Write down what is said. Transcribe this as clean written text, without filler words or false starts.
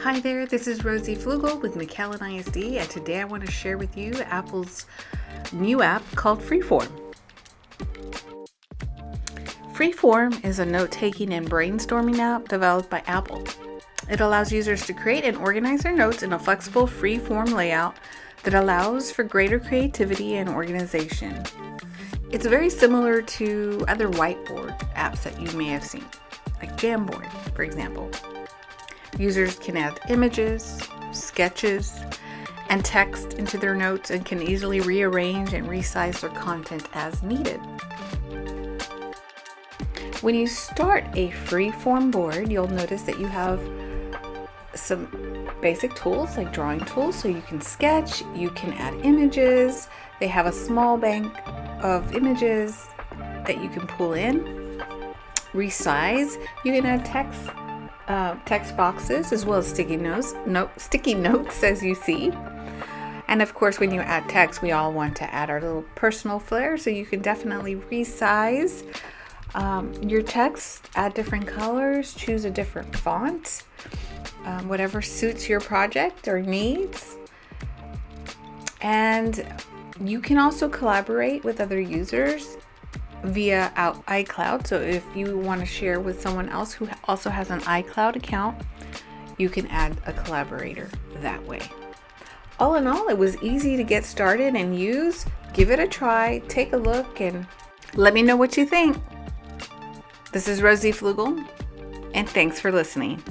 Hi there, this is Rosie Flugel with McAllen ISD, and today I want to share with you Apple's new app called Freeform. Freeform is a note-taking and brainstorming app developed by Apple. It allows users to create and organize their notes in a flexible freeform layout that allows for greater creativity and organization. It's very similar to other whiteboard apps that you may have seen, like Jamboard, for example. Users can add images, sketches, and text into their notes and can easily rearrange and resize their content as needed. When you start a freeform board, you'll notice that you have some basic tools like drawing tools, so you can sketch, you can add images. They have a small bank of images that you can pull in. Resize, you can add text boxes as well as sticky notes as you see. And of course, when you add text, we all want to add our little personal flair, so you can definitely resize your text, add different colors, choose a different font, whatever suits your project or needs. And you can also collaborate with other users via iCloud. So if you want to share with someone else who also has an iCloud account, you can add a collaborator that way. All in all, it was easy to get started and use. Give it a try, take a look, and let me know what you think. This is Rosie Flugel, and thanks for listening.